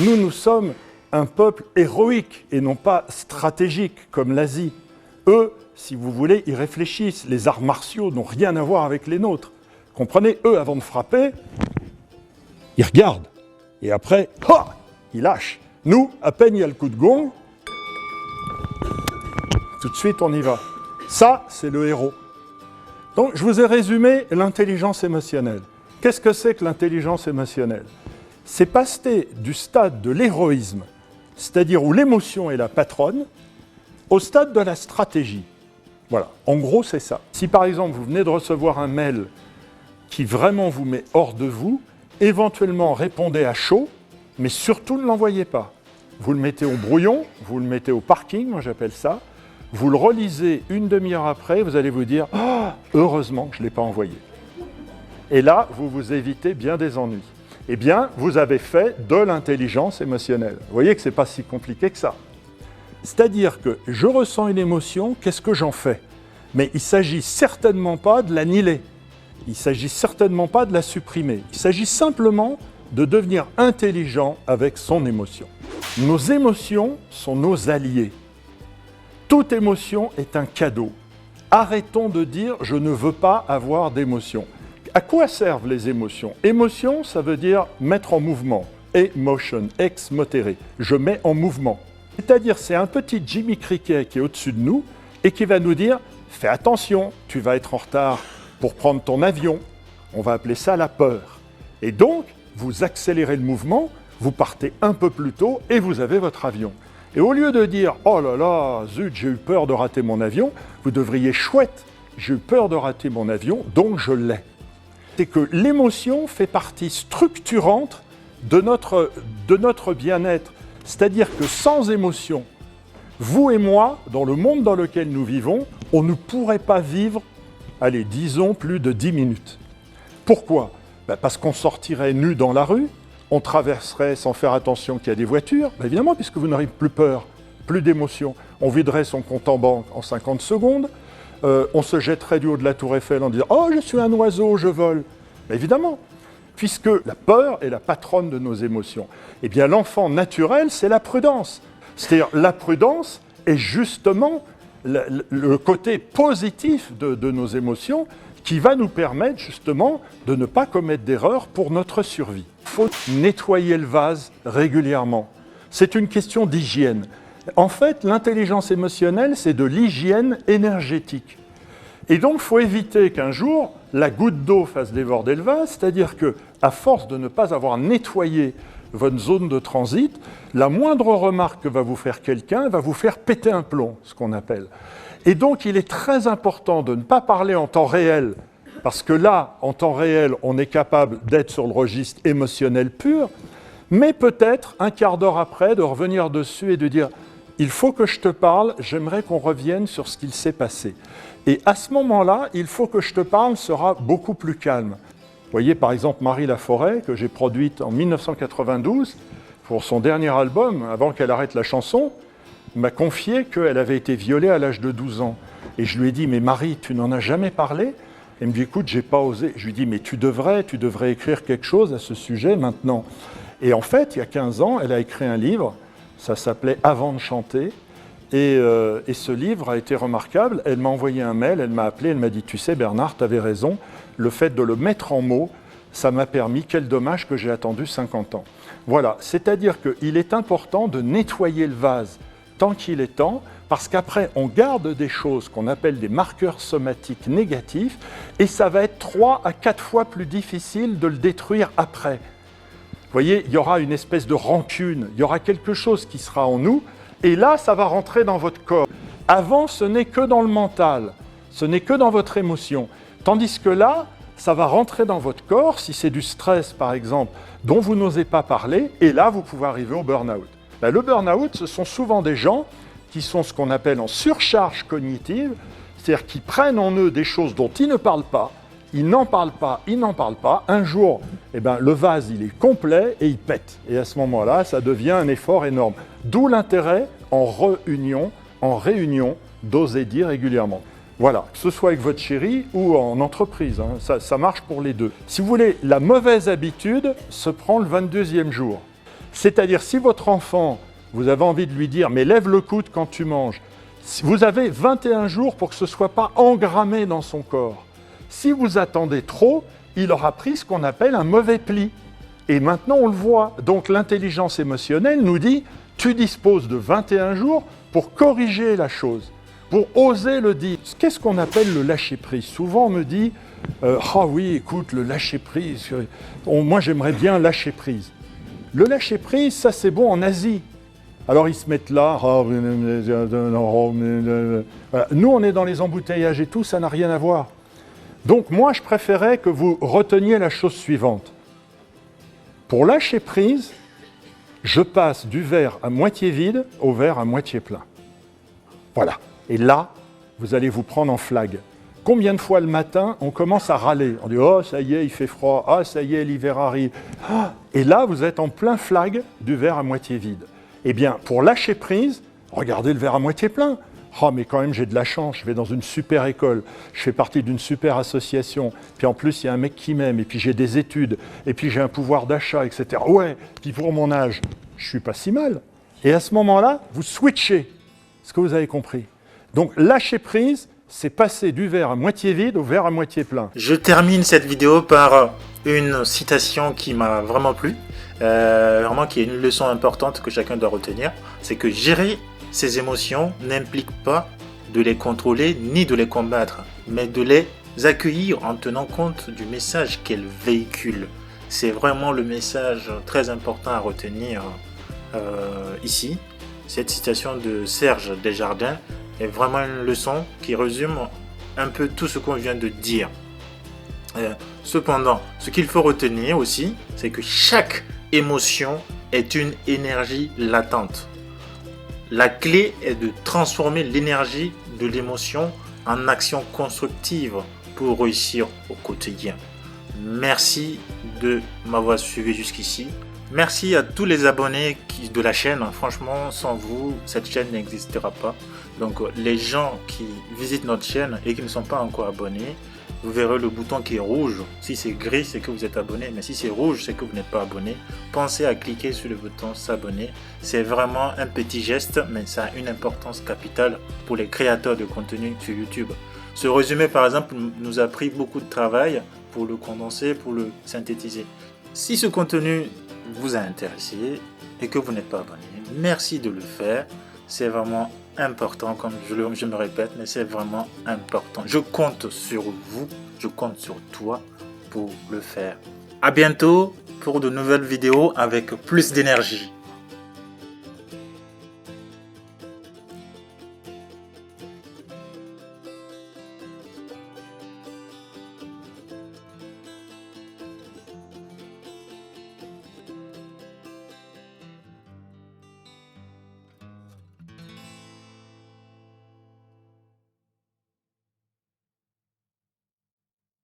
Nous sommes un peuple héroïque et non pas stratégique comme l'Asie. Eux, si vous voulez, ils réfléchissent. Les arts martiaux n'ont rien à voir avec les nôtres. Comprenez, eux, avant de frapper, ils regardent. Et après, ils lâchent. Nous, à peine il y a le coup de gong, tout de suite on y va. Ça, c'est le héros. Donc, je vous ai résumé l'intelligence émotionnelle. Qu'est-ce que c'est que l'intelligence émotionnelle? C'est passer du stade de l'héroïsme, c'est-à-dire où l'émotion est la patronne, au stade de la stratégie. Voilà, en gros, c'est ça. Si par exemple, vous venez de recevoir un mail qui vraiment vous met hors de vous, éventuellement répondez à chaud, mais surtout ne l'envoyez pas. Vous le mettez au brouillon, vous le mettez au parking, moi j'appelle ça, vous le relisez une demi-heure après, vous allez vous dire « Ah, heureusement que je ne l'ai pas envoyé ». Et là, vous vous évitez bien des ennuis. Eh bien, vous avez fait de l'intelligence émotionnelle. Vous voyez que ce n'est pas si compliqué que ça. C'est-à-dire que je ressens une émotion, qu'est-ce que j'en fais? Mais il ne s'agit certainement pas de l'annihiler. Il ne s'agit certainement pas de la supprimer. Il s'agit simplement de devenir intelligent avec son émotion. Nos émotions sont nos alliés. Toute émotion est un cadeau. Arrêtons de dire « je ne veux pas avoir d'émotion ». À quoi servent les émotions? Émotion, ça veut dire mettre en mouvement. Emotion, ex motere. Je mets en mouvement. C'est-à-dire, c'est un petit Jimmy Cricket qui est au-dessus de nous et qui va nous dire « fais attention, tu vas être en retard pour prendre ton avion ». On va appeler ça la peur. Et donc, vous accélérez le mouvement, vous partez un peu plus tôt et vous avez votre avion. Et au lieu de dire « oh là là, zut, j'ai eu peur de rater mon avion », vous devriez « chouette, j'ai eu peur de rater mon avion, donc je l'ai ». C'est que l'émotion fait partie structurante de notre bien-être. C'est-à-dire que sans émotion, vous et moi, dans le monde dans lequel nous vivons, on ne pourrait pas vivre, allez, disons, plus de 10 minutes. Pourquoi? Parce qu'on sortirait nu dans la rue, on traverserait sans faire attention qu'il y a des voitures, évidemment, puisque vous n'aurez plus peur, plus d'émotion. On viderait son compte en banque en 50 secondes, on se jetterait du haut de la tour Eiffel en disant « oh, je suis un oiseau, je vole ». Évidemment, puisque la peur est la patronne de nos émotions. Eh bien, l'enfant naturel, c'est la prudence. C'est-à-dire, la prudence est justement le côté positif de nos émotions qui va nous permettre justement de ne pas commettre d'erreurs pour notre survie. Il faut nettoyer le vase régulièrement. C'est une question d'hygiène. En fait, l'intelligence émotionnelle, c'est de l'hygiène énergétique. Et donc, il faut éviter qu'un jour, la goutte d'eau fasse déborder le vase, c'est-à-dire qu'à force de ne pas avoir nettoyé votre zone de transit, la moindre remarque que va vous faire quelqu'un va vous faire péter un plomb, ce qu'on appelle. Et donc, il est très important de ne pas parler en temps réel, parce que là, en temps réel, on est capable d'être sur le registre émotionnel pur, mais peut-être, un quart d'heure après, de revenir dessus et de dire « il faut que je te parle, j'aimerais qu'on revienne sur ce qu'il s'est passé ». Et à ce moment-là, « il faut que je te parle » sera beaucoup plus calme. Vous voyez, par exemple, Marie Laforêt, que j'ai produite en 1992, pour son dernier album, avant qu'elle arrête la chanson, m'a confié qu'elle avait été violée à l'âge de 12 ans. Et je lui ai dit « mais Marie, tu n'en as jamais parlé ?» Elle me dit « écoute, j'ai pas osé ». Je lui ai dit « mais tu devrais écrire quelque chose à ce sujet maintenant ». Et en fait, il y a 15 ans, elle a écrit un livre, ça s'appelait « Avant de chanter ». Et ce livre a été remarquable. Elle m'a envoyé un mail, elle m'a appelé, elle m'a dit « tu sais Bernard, tu avais raison, le fait de le mettre en mots, ça m'a permis, quel dommage que j'ai attendu 50 ans ». Voilà, c'est-à-dire qu'il est important de nettoyer le vase tant qu'il est temps, parce qu'après, on garde des choses qu'on appelle des marqueurs somatiques négatifs, et ça va être 3 à 4 fois plus difficile de le détruire après. Vous voyez, il y aura une espèce de rancune, il y aura quelque chose qui sera en nous, et là, ça va rentrer dans votre corps. Avant, ce n'est que dans le mental, ce n'est que dans votre émotion. Tandis que là, ça va rentrer dans votre corps, si c'est du stress par exemple, dont vous n'osez pas parler, et là, vous pouvez arriver au burn-out. Le burn-out, ce sont souvent des gens qui sont ce qu'on appelle en surcharge cognitive, c'est-à-dire qui prennent en eux des choses dont ils ne parlent pas, ils n'en parlent pas, ils n'en parlent pas. Un jour, le vase, il est complet et il pète. Et à ce moment-là, ça devient un effort énorme. D'où l'intérêt, en réunion, d'oser dire régulièrement. Voilà, que ce soit avec votre chérie ou en entreprise, ça marche pour les deux. Si vous voulez, la mauvaise habitude se prend le 22e jour. C'est-à-dire, si votre enfant, vous avez envie de lui dire « mais lève le coude quand tu manges », vous avez 21 jours pour que ce ne soit pas engrammé dans son corps. Si vous attendez trop, il aura pris ce qu'on appelle un mauvais pli. Et maintenant, on le voit. Donc l'intelligence émotionnelle nous dit « tu disposes de 21 jours pour corriger la chose ». Pour oser le dire. Qu'est-ce qu'on appelle le lâcher-prise? Souvent, on me dit « Ah oui, écoute, le lâcher-prise, moi j'aimerais bien lâcher prise ». Le lâcher-prise, ça c'est bon en Asie. Alors ils se mettent là, voilà. Nous on est dans les embouteillages et tout, ça n'a rien à voir. Donc moi je préférais que vous reteniez la chose suivante. Pour lâcher prise, je passe du verre à moitié vide au verre à moitié plein. Voilà. Et là, vous allez vous prendre en flag. Combien de fois le matin, on commence à râler? On dit « Oh, ça y est, il fait froid. Ah, ça y est, l'hiver arrive. Ah » Et là, vous êtes en plein flag du verre à moitié vide. Eh bien, pour lâcher prise, regardez le verre à moitié plein. « Oh, mais quand même, j'ai de la chance. Je vais dans une super école. Je fais partie d'une super association. Puis en plus, il y a un mec qui m'aime. Et puis j'ai des études. Et puis j'ai un pouvoir d'achat, etc. Ouais, puis pour mon âge, je suis pas si mal. » Et à ce moment-là, vous switchez. Ce que vous avez compris. Donc, lâcher prise, c'est passer du verre à moitié vide au verre à moitié plein. Je termine cette vidéo par une citation qui m'a vraiment plu, vraiment qui est une leçon importante que chacun doit retenir. C'est que gérer ses émotions n'implique pas de les contrôler ni de les combattre, mais de les accueillir en tenant compte du message qu'elles véhiculent. C'est vraiment le message très important à retenir ici. Cette citation de Serge Desjardins est vraiment une leçon qui résume un peu tout ce qu'on vient de dire. Cependant, ce qu'il faut retenir aussi, c'est que chaque émotion est une énergie latente. La clé est de transformer l'énergie de l'émotion en action constructive pour réussir au quotidien. Merci de m'avoir suivi jusqu'ici. Merci à tous les abonnés de la chaîne. Franchement, sans vous, cette chaîne n'existera pas. Donc, les gens qui visitent notre chaîne et qui ne sont pas encore abonnés, vous verrez le bouton qui est rouge. Si c'est gris, c'est que vous êtes abonné. Mais si c'est rouge, c'est que vous n'êtes pas abonné. Pensez à cliquer sur le bouton s'abonner. C'est vraiment un petit geste, mais ça a une importance capitale pour les créateurs de contenu sur YouTube. Ce résumé, par exemple, nous a pris beaucoup de travail pour le condenser, pour le synthétiser. Si ce contenu vous a intéressé et que vous n'êtes pas abonné, merci de le faire. C'est vraiment important, comme je me répète, mais c'est vraiment important. Je compte sur vous, je compte sur toi pour le faire. À bientôt pour de nouvelles vidéos avec plus d'énergie.